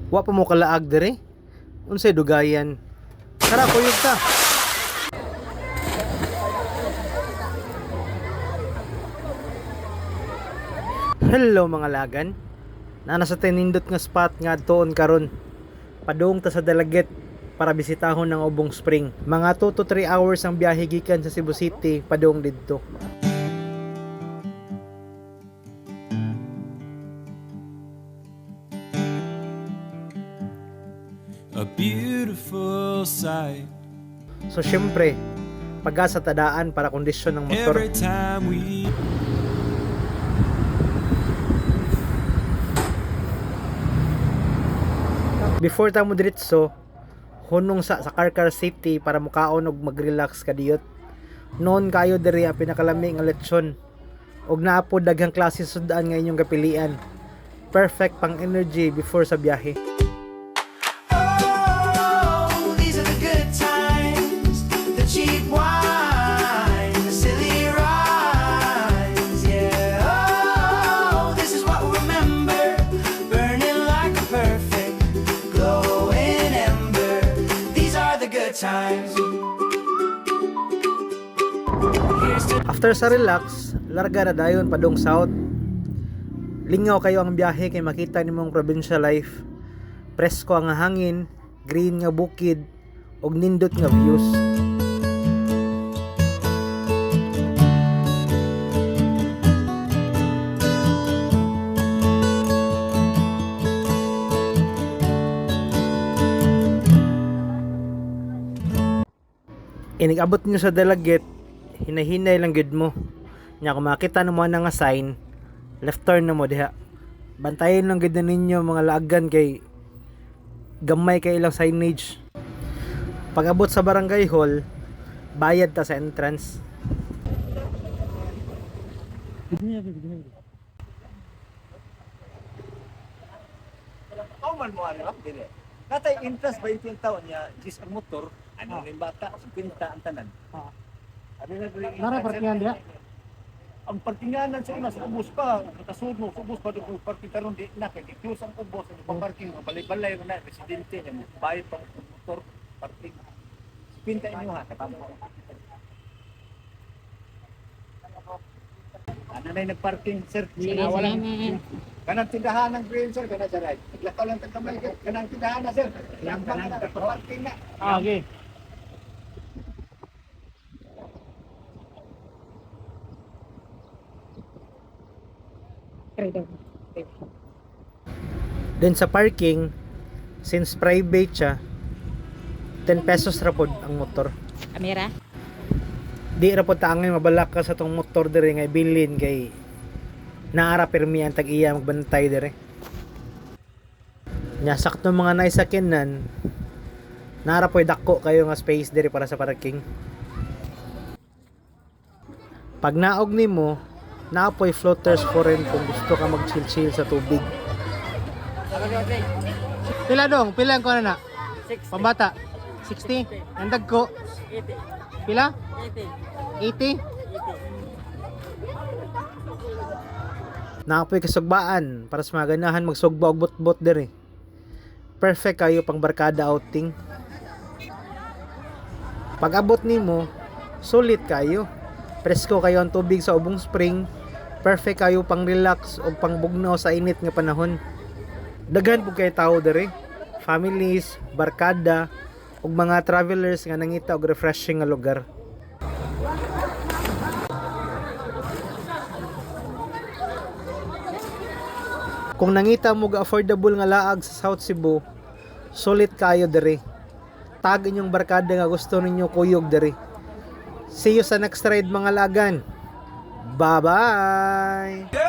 Wa pa mo kalaag dire. Unsay dugayan? Tara kuyog ta. Hello mga lagan. Nasa tinindot nga spot nga adtoon karon. Padung ta sa Dalaget para bisitahon ng Ubong Spring. Mga 2 to 3 hours ang biyahe gikan sa Cebu City padung didto. A beautiful sight. So syempre, pag-asa tadaan para kondisyon ng motor. Every time we Before ta mo diretso, hunong sa car safety para mukaon og mag-relax kadiyot. Noon kayo diri ang pinakalami nga lechon. Og naapod daghang klase sudan nga inyong kapilian. Perfect pang energy before sa biyahe. Oh, these are the good times, the cheap wine, the silly rhymes, yeah. Oh, this is what we remember, burning like a perfect, glowing ember. These are the good times. After sa relax, larga na dayon padung south. Lingaw kayo ang biyahe kay makita nimong provincial life. Presko ang hangin, green nga bukid, og nindot nga views. Inigabot nyo sa Dalaget, hinahinay lang gid mo. Nya kung makita na mo na nga sign, left turn na mo diha. Bantayin lang gid na ninyo mga laagan kay gamay kay ilang signage. Pag abot sa barangay hall, bayad ta sa entrance. Kauman mo ano, dire. Natay interest 20 taon niya, gis ang motor, ano ning bata, 50 ang tanan. Ano na dire? Nara parkingan diha. Ang parkinganan sa una sa ubos pa, katasud mo sa ubos pa do parking karon di na kay close ang ubos ang parking balay-balay na residente niya bayad pa ang motor parking. Pinta inyo ha katamo. Ano na nagparking sir? Wala kanang tindahan ng green sir, kanang sa right. Naglakaw lang tagamay kanang tindahan na sir. Kanang parking na. Okay. Then sa parking, since private siya, 10 pesos ra pod ang motor. Kamera? Di ra pod taangay mabalak ka sa tong motor dire nga bilin kay naara permi ang tag-iya magbantay dire. Nya sakto mga naisakinan, naara poy dako kayo nga space dire para sa parking. Pag naog nimo, naapoy floaters foreign kung gusto ka mag-chill-chill sa tubig. Pila dong? Pila ang kuha na? 60. Pambata? 60? Nandag ko? 80. Pila? 80. 80? Naapoy kasugbaan para sa mga ganahan magsugba og bot-bot dire. Perfect kayo pang barkada outing. Pag abot nimo, sulit kayo. Presko kayo ang tubig sa Ubong Spring. Perfect kayo pang relax o pang bugnaw sa init nga panahon. Daghan po kay tao dire. Families, barkada, ug mga travelers nga nangita og refreshing nga lugar. Kung nangita mo ga affordable nga laag sa South Cebu, sulit kayo dire. Tag inyong barkada nga gusto ninyo kuyog dire. See you sa next ride mga lagan. Bye-bye!